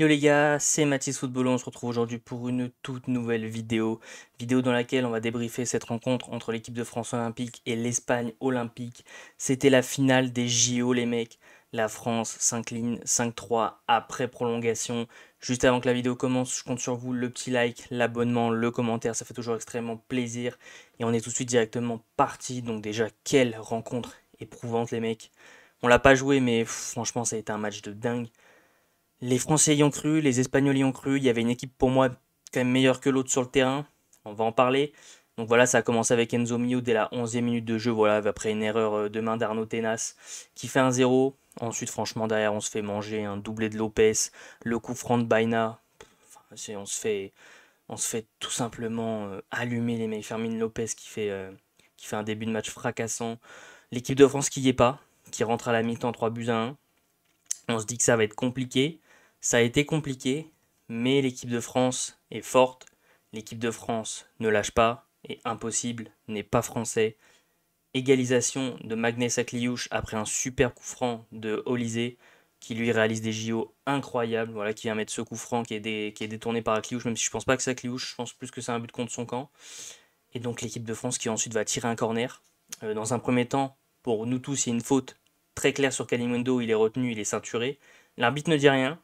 Yo les gars, c'est Mathis Football, on se retrouve aujourd'hui pour une toute nouvelle vidéo dans laquelle on va débriefer cette rencontre entre l'équipe de France olympique et l'Espagne olympique. C'était la finale des JO les mecs, la France s'incline 5-3 après prolongation. Juste avant que la vidéo commence, je compte sur vous, le petit like, l'abonnement, le commentaire, ça fait toujours extrêmement plaisir. Et on est tout de suite directement parti, donc déjà quelle rencontre éprouvante les mecs. On l'a pas joué mais franchement ça a été un match de dingue. Les Français y ont cru, les Espagnols y ont cru. Il y avait une équipe pour moi quand même meilleure que l'autre sur le terrain. On va en parler. Donc voilà, ça a commencé avec Enzo Mio dès la 11e minute de jeu. Voilà, après une erreur de main d'Arnaud Tenas qui fait un 0. Ensuite, franchement, derrière, on se fait manger un doublé de Lopez. Le coup franc de Baena. Enfin, on se fait tout simplement allumer les mecs. Fermin Lopez qui fait un début de match fracassant. L'équipe de France qui y est pas, qui rentre à la mi-temps 3 buts à 1. On se dit que ça va être compliqué. Ça a été compliqué, mais l'équipe de France est forte. L'équipe de France ne lâche pas. Et impossible n'est pas français. Égalisation de Magnès Akliouche après un super coup franc de Olysée qui lui réalise des JO incroyables. Voilà, qui vient mettre ce coup franc qui est détourné par Akliouche, même si je pense pas que c'est Akliouche, je pense plus que c'est un but contre son camp. Et donc l'équipe de France qui ensuite va tirer un corner. Dans un premier temps, pour nous tous, il y a une faute très claire sur Kalimundo, il est retenu, il est ceinturé. L'arbitre ne dit rien.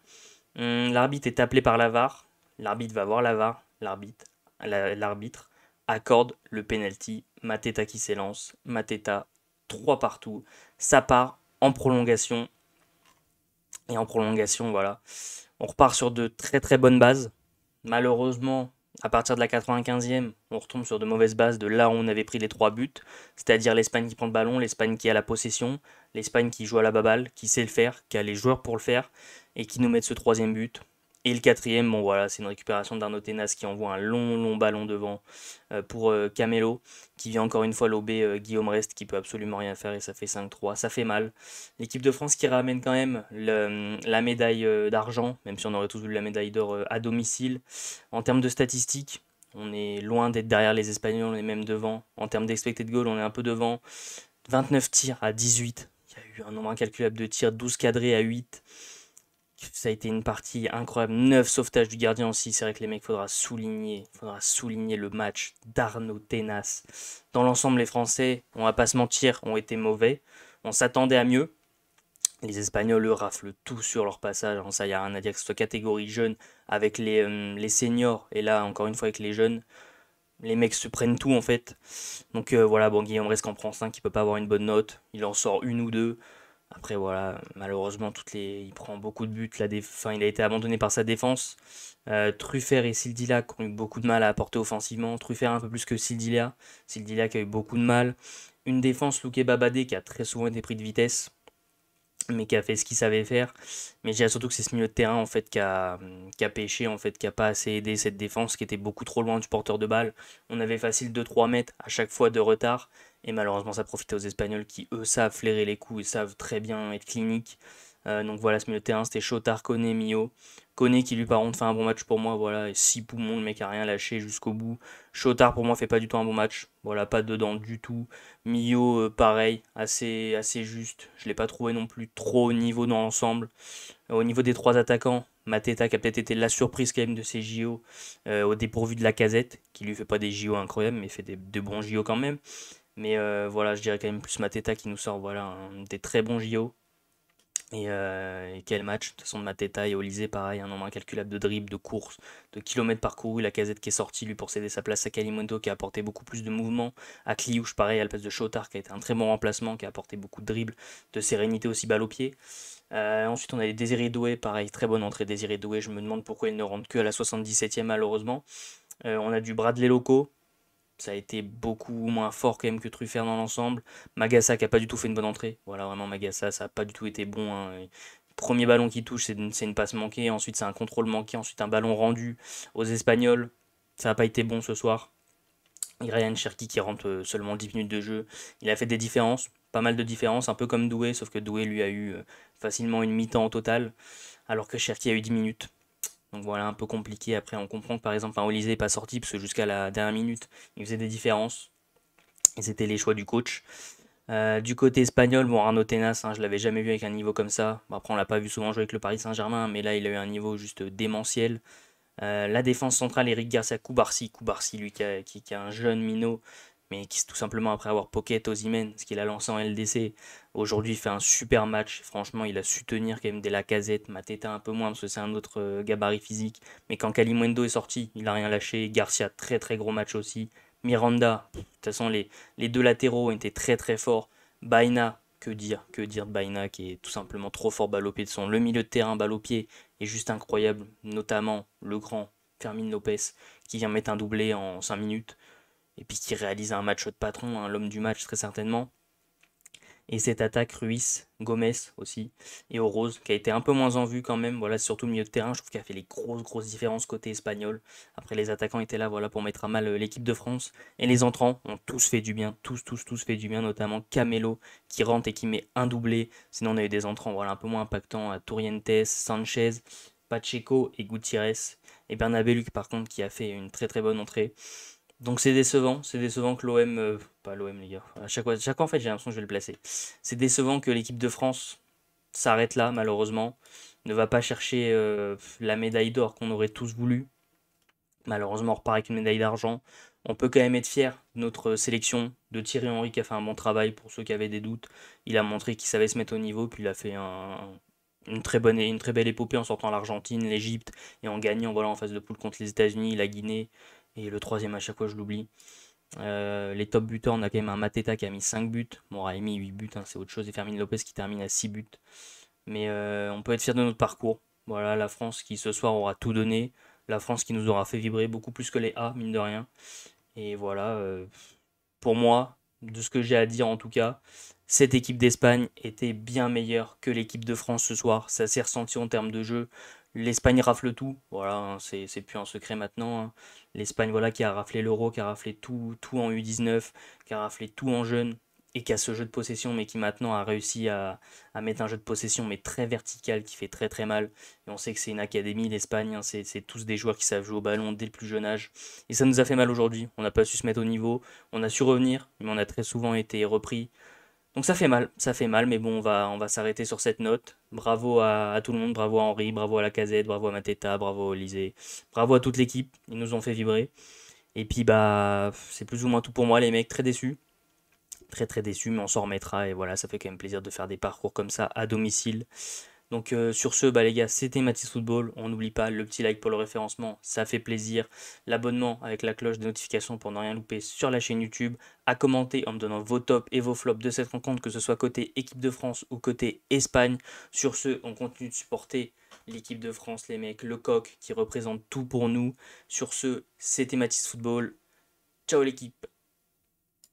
L'arbitre est appelé par la VAR. L'arbitre va voir la VAR. L'arbitre accorde le penalty. Mateta qui s'élance. Mateta, 3 partout. Ça part en prolongation. Et en prolongation, voilà. On repart sur de très très bonnes bases. Malheureusement, à partir de la 95e, on retombe sur de mauvaises bases de là où on avait pris les 3 buts, c'est-à-dire l'Espagne qui prend le ballon, l'Espagne qui a la possession, l'Espagne qui joue à la baballe, qui sait le faire, qui a les joueurs pour le faire, et qui nous met ce troisième but. Et le quatrième, bon voilà, c'est une récupération d'Arnaud Tenas qui envoie un long ballon devant pour Camelo, qui vient encore une fois lober Guillaume Rest qui peut absolument rien faire et ça fait 5-3. Ça fait mal. L'équipe de France qui ramène quand même la médaille d'argent, même si on aurait tous voulu la médaille d'or à domicile. En termes de statistiques, on est loin d'être derrière les Espagnols, on est même devant. En termes d'expected goal, on est un peu devant. 29 tirs à 18. Il y a eu un nombre incalculable de tirs, 12 cadrés à 8. Ça a été une partie incroyable. 9 sauvetages du gardien aussi. C'est vrai que les mecs, faudra souligner le match d'Arnaud Tenas. Dans l'ensemble, les Français, on va pas se mentir, ont été mauvais. On s'attendait à mieux. Les Espagnols, eux, raflent tout sur leur passage. Alors ça, il n'y a rien à dire que ce soit catégorie jeune avec les seniors. Et là, encore une fois, avec les jeunes, les mecs se prennent tout en fait. Donc voilà, bon, Guillaume Rest en prend 5, il peut pas avoir une bonne note. Il en sort une ou deux. Après voilà, malheureusement il prend beaucoup de buts. Enfin, il a été abandonné par sa défense. Truffert et Sildilac ont eu beaucoup de mal à apporter offensivement. Truffert un peu plus que Sildilac. Sildilac a eu beaucoup de mal. Une défense Louké Babadé qui a très souvent été pris de vitesse, mais qui a fait ce qu'il savait faire. Mais je dirais surtout que c'est ce milieu de terrain en fait qui a pêché, en fait, qui a pas assez aidé cette défense qui était beaucoup trop loin du porteur de balle. On avait facile 2-3 mètres à chaque fois de retard. Et malheureusement, ça profitait aux Espagnols qui, eux, savent flairer les coups et savent très bien être cliniques. Donc voilà, ce milieu de terrain, c'était Chotard, Koné, Mio. Koné qui, lui, par contre, fait un bon match pour moi. Voilà, et 6 poumons, le mec a rien lâché jusqu'au bout. Chotard, pour moi, fait pas du tout un bon match. Voilà, pas dedans du tout. Mio, pareil, assez juste. Je l'ai pas trouvé non plus trop haut niveau dans l'ensemble. Au niveau des 3 attaquants, Mateta qui a peut-être été la surprise quand même de ces JO, au dépourvu de la Casette, qui lui fait pas des JO incroyables, mais fait de bons JO quand même. Mais voilà, je dirais quand même plus Mateta qui nous sort voilà, des très bons JO. Et quel match, de toute façon, de Mateta et Olysée, pareil, un nombre incalculable de dribbles, de courses, de kilomètres parcourus. La Casette qui est sortie, lui, pour céder sa place à Kalimundo, qui a apporté beaucoup plus de mouvement. À Kliouche, pareil, à la place de Chotard, qui a été un très bon remplacement, qui a apporté beaucoup de dribbles, de sérénité aussi balle au pied. Ensuite, on a les Désiré Doué, pareil, très bonne entrée Désiré Doué. Je me demande pourquoi il ne rentre que à la 77e, malheureusement. On a du Bradley Loco, ça a été beaucoup moins fort quand même que Truffert dans l'ensemble. Magassa qui a pas du tout fait une bonne entrée. Voilà, vraiment Magassa, ça a pas du tout été bon, hein. Premier ballon qui touche, c'est une passe manquée. Ensuite, c'est un contrôle manqué. Ensuite, un ballon rendu aux Espagnols. Ça n'a pas été bon ce soir. Et Ryan Cherki qui rentre seulement 10 minutes de jeu. Il a fait des différences, pas mal de différences, un peu comme Doué, sauf que Doué lui a eu facilement une mi-temps au total, alors que Cherki a eu 10 minutes. Donc voilà, un peu compliqué. Après, on comprend que par exemple, Olysée n'est pas sorti, parce que jusqu'à la dernière minute, il faisait des différences. Et c'était les choix du coach. Du côté espagnol, bon, Arnaud Tenas, hein, je l'avais jamais vu avec un niveau comme ça. Bon, après, on l'a pas vu souvent jouer avec le Paris Saint-Germain, mais là, il a eu un niveau juste démentiel. La défense centrale, Eric Garcia, Koubarsi, lui qui a un jeune minot, mais qui tout simplement après avoir pocket Osimhen, ce qu'il a lancé en LDC, aujourd'hui il fait un super match. Franchement, il a su tenir quand même des Lacazette, Mateta un peu moins parce que c'est un autre gabarit physique. Mais quand Kalimundo est sorti, il a rien lâché. Garcia, très très gros match aussi. Miranda, de toute façon les deux latéraux ont été très très forts. Baina, que dire de Baina qui est tout simplement trop fort balle au pied de son. Le milieu de terrain balle au pied est juste incroyable, notamment le grand Fermin Lopez qui vient mettre un doublé en 5 minutes et puis qui réalise un match de patron, hein, l'homme du match très certainement. Et cette attaque Ruiz, Gomez aussi, et Rose, qui a été un peu moins en vue quand même. Voilà, c'est surtout le milieu de terrain, je trouve qu'il a fait les grosses différences côté espagnol. Après, les attaquants étaient là voilà, pour mettre à mal l'équipe de France. Et les entrants ont tous fait du bien, tous fait du bien, notamment Camelo, qui rentre et qui met un doublé. Sinon, on a eu des entrants voilà, un peu moins impactants à Tourientes, Sanchez, Pacheco et Gutiérrez. Et Bernabé, par contre, qui a fait une très très bonne entrée. Donc c'est décevant que l'OM, pas l'OM les gars, à chaque fois en fait j'ai l'impression que je vais le placer. C'est décevant que l'équipe de France s'arrête là malheureusement, ne va pas chercher la médaille d'or qu'on aurait tous voulu. Malheureusement on repart avec une médaille d'argent. On peut quand même être fier de notre sélection, de Thierry Henry qui a fait un bon travail pour ceux qui avaient des doutes. Il a montré qu'il savait se mettre au niveau, puis il a fait une très belle épopée en sortant l'Argentine, l'Égypte et en gagnant voilà, en phase de poule contre les États-Unis, la Guinée et le troisième à chaque fois je l'oublie. Les top buteurs, on a quand même un Mateta qui a mis 5 buts. Bon, Raimi 8 buts, hein, c'est autre chose. Et Fermin Lopez qui termine à 6 buts. Mais on peut être fier de notre parcours. Voilà, la France qui ce soir aura tout donné. La France qui nous aura fait vibrer beaucoup plus que les A, mine de rien. Et voilà, pour moi, de ce que j'ai à dire en tout cas, cette équipe d'Espagne était bien meilleure que l'équipe de France ce soir. Ça s'est ressenti en termes de jeu. L'Espagne rafle tout, voilà, hein, c'est plus un secret maintenant, hein. L'Espagne voilà, qui a raflé l'Euro, qui a raflé tout en U19, qui a raflé tout en jeune, et qui a ce jeu de possession, mais qui maintenant a réussi à mettre un jeu de possession, mais très vertical, qui fait très très mal. Et on sait que c'est une académie, l'Espagne, hein, c'est tous des joueurs qui savent jouer au ballon dès le plus jeune âge. Et ça nous a fait mal aujourd'hui. On n'a pas su se mettre au niveau. On a su revenir, mais on a très souvent été repris. Donc ça fait mal, mais bon, on va s'arrêter sur cette note. Bravo à tout le monde, bravo à Henri, bravo à Lacazette, bravo à Mateta, bravo à Olysée, bravo à toute l'équipe. Ils nous ont fait vibrer. Et puis bah, c'est plus ou moins tout pour moi, les mecs. Très déçus, très déçus, mais on s'en remettra. Et voilà, ça fait quand même plaisir de faire des parcours comme ça à domicile. Donc sur ce, bah les gars, c'était Mathis Football. On n'oublie pas le petit like pour le référencement, ça fait plaisir. L'abonnement avec la cloche de notification pour ne rien louper sur la chaîne YouTube. À commenter en me donnant vos tops et vos flops de cette rencontre, que ce soit côté équipe de France ou côté Espagne. Sur ce, on continue de supporter l'équipe de France, les mecs, le coq qui représente tout pour nous. Sur ce, c'était Mathis Football. Ciao l'équipe.